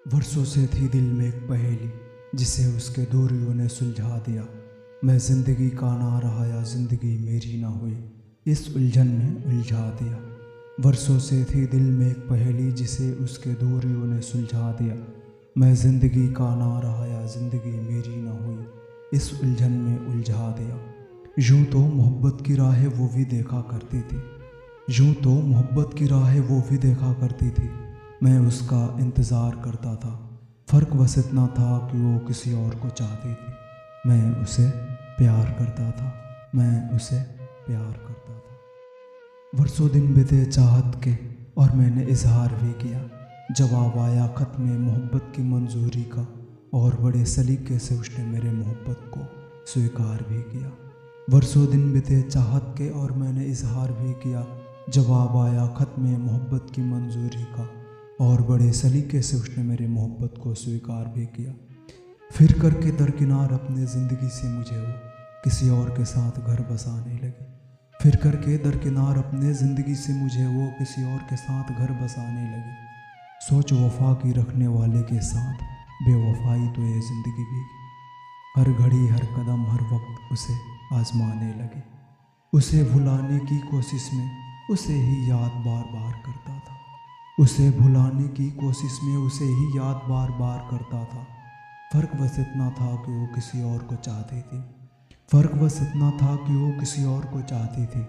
वर्षों से थी दिल में एक पहेली, जिसे उसके दूरियों ने सुलझा दिया। मैं ज़िंदगी का ना रहा या ज़िंदगी मेरी ना हुई, इस उलझन में उलझा दिया। वर्षों से थी दिल में एक पहेली, जिसे उसके दूरियों ने सुलझा दिया। मैं ज़िंदगी का ना रहा या ज़िंदगी मेरी ना हुई, इस उलझन में उलझा दिया। यूँ तो मोहब्बत की राहें वो भी देखा करती थी, यूँ तो मोहब्बत की राहें वो भी देखा करती थी। मैं उसका इंतज़ार करता था, फ़र्क बस इतना था कि वो किसी और को चाहती थी। मैं उसे प्यार करता था, मैं उसे प्यार करता था। वर्षों दिन बीते चाहत के और मैंने इजहार भी किया। जवाब आया ख़त में मोहब्बत की मंजूरी का, और बड़े सलीके से उसने मेरे मोहब्बत को स्वीकार भी किया। वर्षों दिन बीते चाहत के और मैंने इजहार भी किया। जवाब आया ख़त में मोहब्बत की मंजूरी का, और बड़े सलीके से उसने मेरे मोहब्बत को स्वीकार भी किया। फिर करके दरकिनार अपने ज़िंदगी से मुझे वो किसी और के साथ घर बसाने लगी। फिर करके दरकिनार अपने ज़िंदगी से मुझे वो किसी और के साथ घर बसाने लगी। सोच वफा की रखने वाले के साथ बेवफाई तो ये ज़िंदगी भी। हर घड़ी हर कदम हर वक्त उसे आजमाने लगी। उसे भुलाने की कोशिश में उसे ही याद बार बार करता था। उसे भुलाने की कोशिश में उसे ही याद बार बार करता था। फ़र्क बस इतना था कि वो किसी और को चाहती थी। फ़र्क बस इतना था कि वो किसी और को चाहती थी।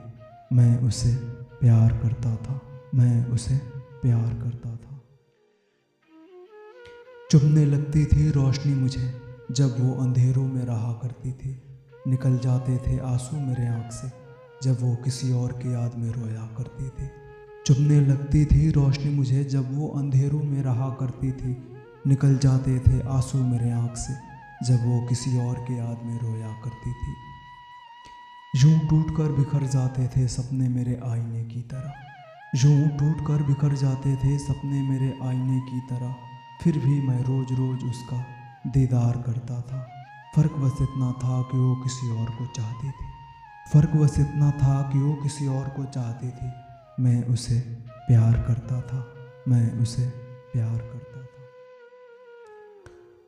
मैं उसे प्यार करता था, मैं उसे प्यार करता था। चुभने लगती थी रोशनी मुझे जब वो अंधेरों में रहा करती थी। निकल जाते थे आंसू मेरे आँख से जब वो किसी और की याद में रोया करती थी। चुभने लगती थी रोशनी मुझे जब वो अंधेरों में रहा करती थी। निकल जाते थे आंसू मेरे आँख से जब वो किसी और की याद में रोया करती थी। यूं टूट कर बिखर जाते थे सपने मेरे आईने की तरह। यूं टूट कर बिखर जाते थे सपने मेरे आईने की तरह। फिर भी मैं रोज़ रोज़ उसका दीदार करता था। फ़र्क बस इतना था कि वो किसी और को चाहती थी। फ़र्क बस इतना था कि वो किसी और को चाहती थी। मैं उसे प्यार करता था, मैं उसे प्यार करता था।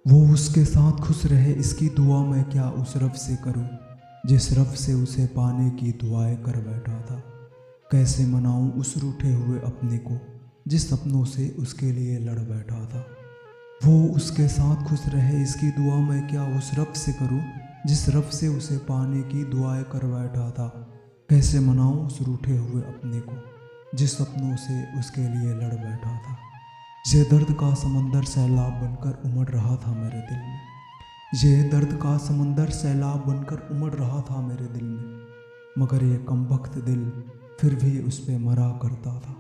वो उसके साथ खुश रहे इसकी दुआ मैं क्या उस रब से करूं, जिस रब से उसे पाने की दुआएं कर बैठा था। कैसे मनाऊं उस रूठे हुए अपने को, जिस सपनों से उसके लिए लड़ बैठा था। वो उसके साथ खुश रहे इसकी दुआ मैं क्या उस रब से करूं, जिस रब से उसे पाने की दुआएं कर बैठा था। कैसे मनाऊं उस रूठे हुए अपने को, जिस सपनों से उसके लिए लड़ बैठा था। ये दर्द का समंदर सैलाब बनकर उमड़ रहा था मेरे दिल में। ये दर्द का समंदर सैलाब बनकर उमड़ रहा था मेरे दिल में। मगर ये कमबख्त दिल फिर भी उस पे मरा करता था।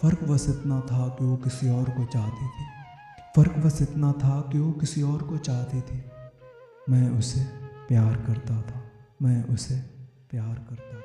फ़र्क बस इतना था कि वो किसी और को चाहती थी। फ़र्क बस इतना था कि वो किसी और को चाहती थी। मैं उसे प्यार करता था, मैं उसे प्यार करता था।